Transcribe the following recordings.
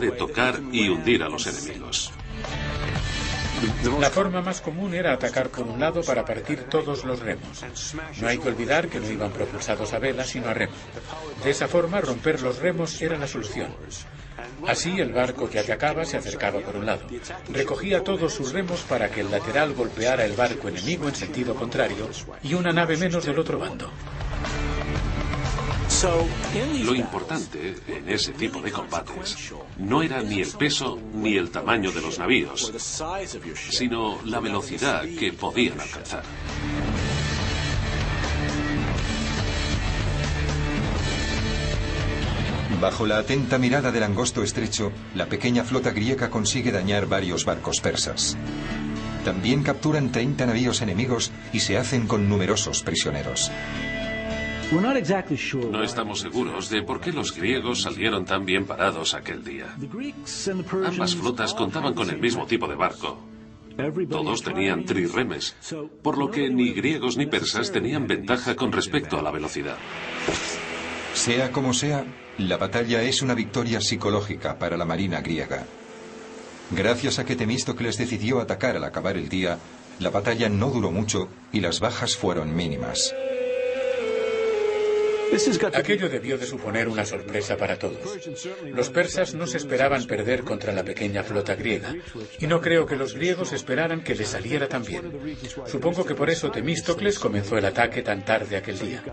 de tocar y hundir a los enemigos. La forma más común era atacar por un lado para partir todos los remos. No hay que olvidar que no iban propulsados a vela, sino a remo. De esa forma, romper los remos era la solución. Así, el barco que atacaba se acercaba por un lado. Recogía todos sus remos para que el lateral golpeara el barco enemigo en sentido contrario y una nave menos del otro bando. Lo importante en ese tipo de combates no era ni el peso ni el tamaño de los navíos, sino la velocidad que podían alcanzar. Bajo la atenta mirada del angosto estrecho, la pequeña flota griega consigue dañar varios barcos persas. También capturan 30 navíos enemigos y se hacen con numerosos prisioneros. No estamos seguros de por qué los griegos salieron tan bien parados aquel día. Ambas flotas contaban con el mismo tipo de barco. Todos tenían trirremes, por lo que ni griegos ni persas tenían ventaja con respecto a la velocidad. Sea como sea, la batalla es una victoria psicológica para la marina griega. Gracias a que Temístocles decidió atacar al acabar el día, la batalla no duró mucho y las bajas fueron mínimas. Aquello debió de suponer una sorpresa para todos. Los persas no se esperaban perder contra la pequeña flota griega, y no creo que los griegos esperaran que les saliera tan bien. Supongo que por eso Temístocles comenzó el ataque tan tarde aquel día.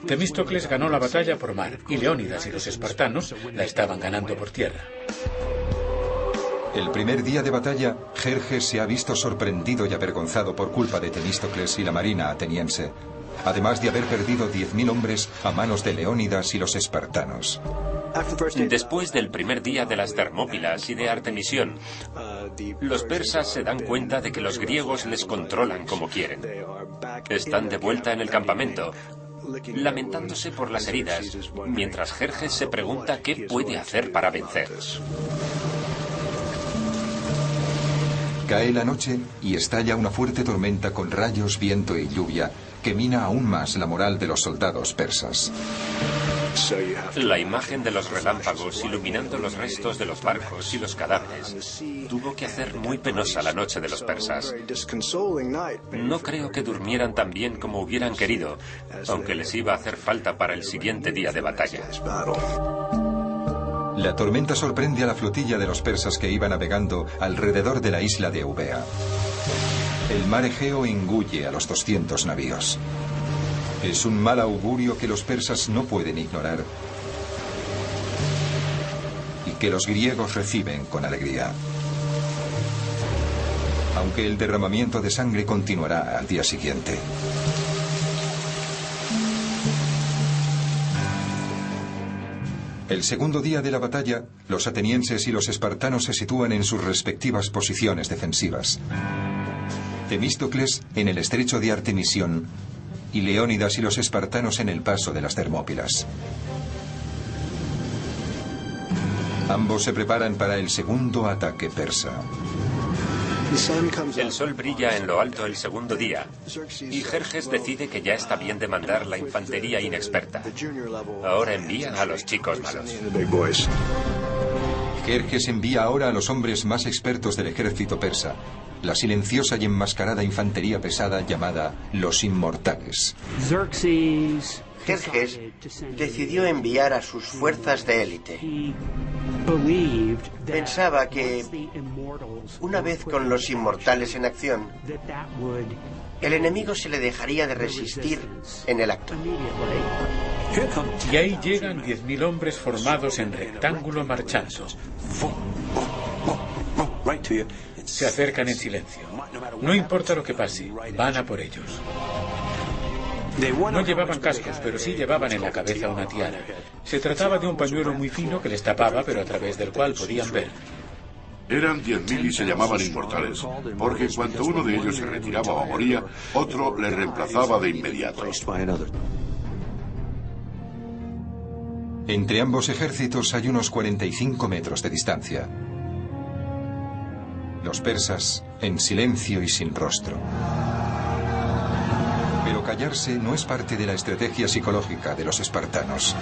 Temístocles ganó la batalla por mar, y Leónidas y los espartanos la estaban ganando por tierra. El primer día de batalla, Jerjes se ha visto sorprendido y avergonzado por culpa de Temístocles y la marina ateniense, además de haber perdido 10.000 hombres a manos de Leónidas y los espartanos. Después del primer día de las Termópilas y de Artemisión, los persas se dan cuenta de que los griegos les controlan como quieren. Están de vuelta en el campamento, lamentándose por las heridas, mientras Jerjes se pregunta qué puede hacer para vencer. Cae la noche y estalla una fuerte tormenta con rayos, viento y lluvia que mina aún más la moral de los soldados persas. La imagen de los relámpagos iluminando los restos de los barcos y los cadáveres tuvo que hacer muy penosa la noche de los persas. No creo que durmieran tan bien como hubieran querido, aunque les iba a hacer falta para el siguiente día de batalla. La tormenta sorprende a la flotilla de los persas que iba navegando alrededor de la isla de Eubea. El mar Egeo engulle a los 200 navíos. Es un mal augurio que los persas no pueden ignorar y que los griegos reciben con alegría. Aunque el derramamiento de sangre continuará al día siguiente. El segundo día de la batalla, los atenienses y los espartanos se sitúan en sus respectivas posiciones defensivas. Temístocles en el estrecho de Artemisión y Leónidas y los espartanos en el paso de las Termópilas. Ambos se preparan para el segundo ataque persa. El sol brilla en lo alto el segundo día, y Jerjes decide que ya está bien de mandar la infantería inexperta. Ahora envía a los chicos malos. Jerjes envía ahora a los hombres más expertos del ejército persa, la silenciosa y enmascarada infantería pesada llamada los Inmortales. Jerjes decidió enviar a sus fuerzas de élite. Pensaba que, una vez con los Inmortales en acción, el enemigo se le dejaría de resistir en el acto. Y ahí llegan 10.000 hombres formados en rectángulo marchando. Se acercan en silencio. No importa lo que pase, van a por ellos. No llevaban cascos, pero sí llevaban en la cabeza una tiara. Se trataba de un pañuelo muy fino que les tapaba, pero a través del cual podían ver. Eran 10.000 y se llamaban Inmortales, porque en cuanto uno de ellos se retiraba o moría, otro le reemplazaba de inmediato. Entre ambos ejércitos hay unos 45 metros de distancia. Los persas en silencio y sin rostro. Pero callarse no es parte de la estrategia psicológica de los espartanos.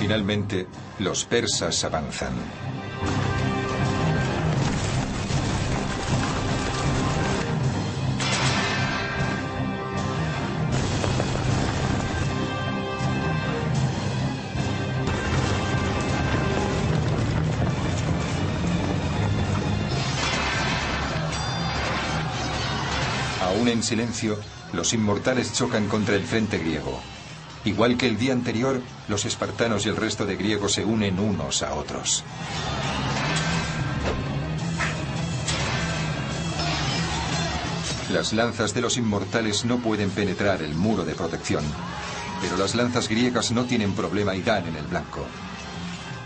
Finalmente, los persas avanzan. Aún en silencio, los inmortales chocan contra el frente griego. Igual que el día anterior, los espartanos y el resto de griegos se unen unos a otros. Las lanzas de los inmortales no pueden penetrar el muro de protección, pero las lanzas griegas no tienen problema y dan en el blanco.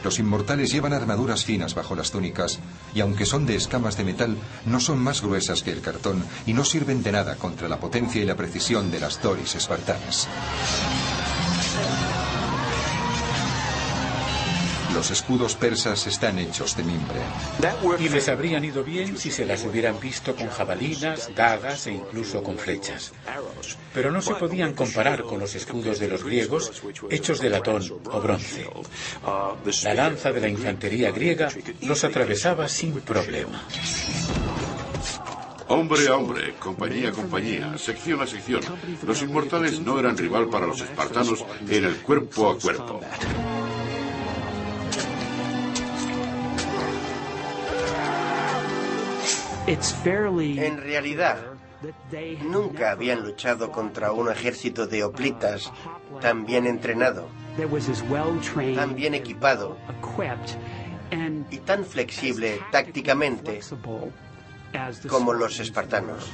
Los inmortales llevan armaduras finas bajo las túnicas y aunque son de escamas de metal, no son más gruesas que el cartón y no sirven de nada contra la potencia y la precisión de las doris espartanas. Los escudos persas están hechos de mimbre. Y les habrían ido bien si se las hubieran visto con jabalinas, dagas e incluso con flechas. Pero no se podían comparar con los escudos de los griegos, hechos de latón o bronce. La lanza de la infantería griega los atravesaba sin problema. Hombre a hombre, compañía a compañía, sección a sección, los inmortales no eran rival para los espartanos en el cuerpo a cuerpo. En realidad, nunca habían luchado contra un ejército de hoplitas tan bien entrenado, tan bien equipado y tan flexible tácticamente como los espartanos.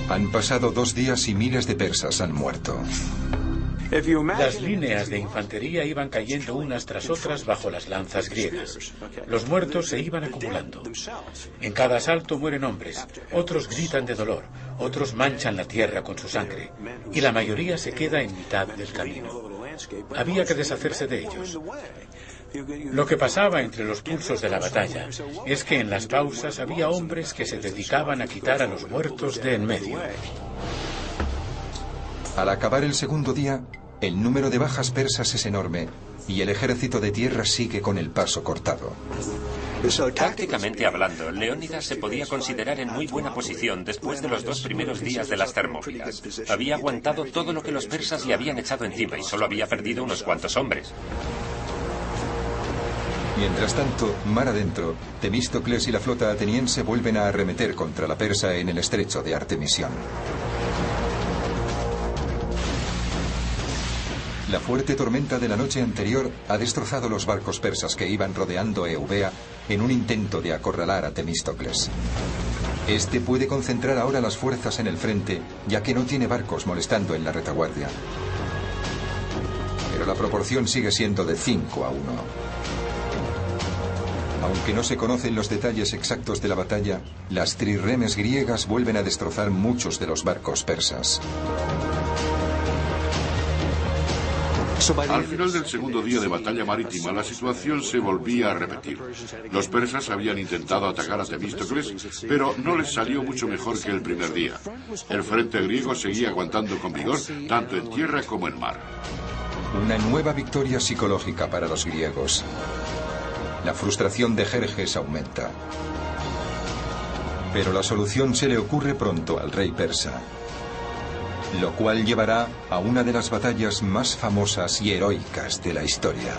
Han pasado 2 días y miles de persas han muerto. Las líneas de infantería iban cayendo unas tras otras bajo las lanzas griegas. Los muertos se iban acumulando. En cada asalto mueren hombres, otros gritan de dolor, otros manchan la tierra con su sangre, y la mayoría se queda en mitad del camino. Había que deshacerse de ellos. Lo que pasaba entre los pulsos de la batalla es que en las pausas había hombres que se dedicaban a quitar a los muertos de en medio. Al acabar el segundo día, el número de bajas persas es enorme y el ejército de tierra sigue con el paso cortado. Tácticamente hablando, Leónidas se podía considerar en muy buena posición después de los 2 primeros días de las Termópilas. Había aguantado todo lo que los persas le habían echado encima y solo había perdido unos cuantos hombres. Mientras tanto, mar adentro, Temístocles y la flota ateniense vuelven a arremeter contra la persa en el estrecho de Artemisión. La fuerte tormenta de la noche anterior ha destrozado los barcos persas que iban rodeando Eubea en un intento de acorralar a Temístocles. Este puede concentrar ahora las fuerzas en el frente, ya que no tiene barcos molestando en la retaguardia. Pero la proporción sigue siendo de 5 a 1. Aunque no se conocen los detalles exactos de la batalla, las trirremes griegas vuelven a destrozar muchos de los barcos persas. Al final del segundo día de batalla marítima, la situación se volvía a repetir. Los persas habían intentado atacar a Temístocles, pero no les salió mucho mejor que el primer día. El frente griego seguía aguantando con vigor, tanto en tierra como en mar. Una nueva victoria psicológica para los griegos. La frustración de Jerjes aumenta. Pero la solución se le ocurre pronto al rey persa, lo cual llevará a una de las batallas más famosas y heroicas de la historia.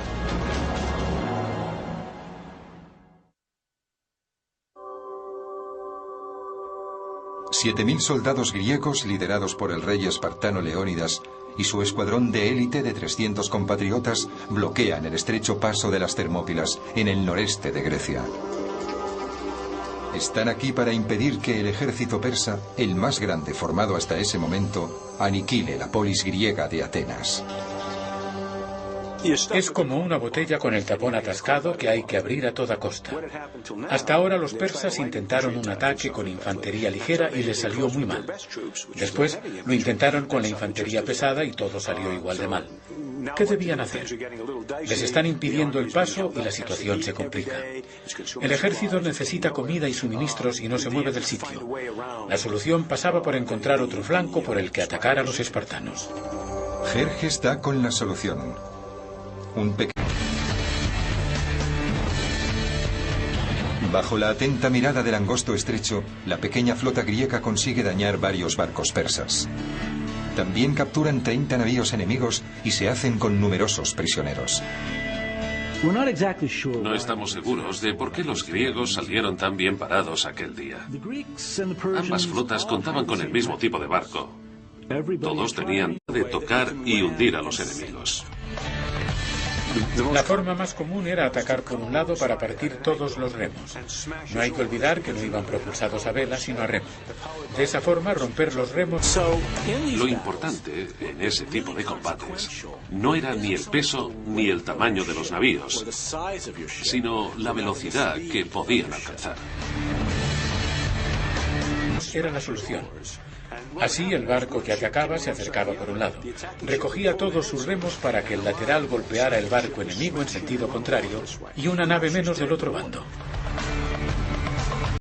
$7,000 soldados griegos liderados por el rey espartano Leónidas y su escuadrón de élite de 300 compatriotas bloquean el estrecho paso de las Termópilas en el noreste de Grecia. Están aquí para impedir que el ejército persa, el más grande formado hasta ese momento, aniquile la polis griega de Atenas. Es como una botella con el tapón atascado que hay que abrir a toda costa. Hasta ahora los persas intentaron un ataque con infantería ligera y les salió muy mal. Después lo intentaron con la infantería pesada y todo salió igual de mal. ¿Qué debían hacer? Les están impidiendo el paso y la situación se complica. El ejército necesita comida y suministros y no se mueve del sitio. La solución pasaba por encontrar otro flanco por el que atacar a los espartanos. Jerjes da con la solución. Bajo la atenta mirada del angosto estrecho, la pequeña flota griega consigue dañar varios barcos persas. También capturan 30 navíos enemigos y se hacen con numerosos prisioneros. No estamos seguros de por qué los griegos salieron tan bien parados aquel día. Ambas flotas contaban con el mismo tipo de barco. Todos tenían de tocar y hundir a los enemigos. La forma más común era atacar por un lado para partir todos los remos. No hay que olvidar que no iban propulsados a vela, sino a remo. De esa forma, romper los remos... Lo importante en ese tipo de combates no era ni el peso ni el tamaño de los navíos, sino la velocidad que podían alcanzar. Era la solución. Así, el barco que atacaba se acercaba por un lado. Recogía todos sus remos para que el lateral golpeara el barco enemigo en sentido contrario y una nave menos del otro bando.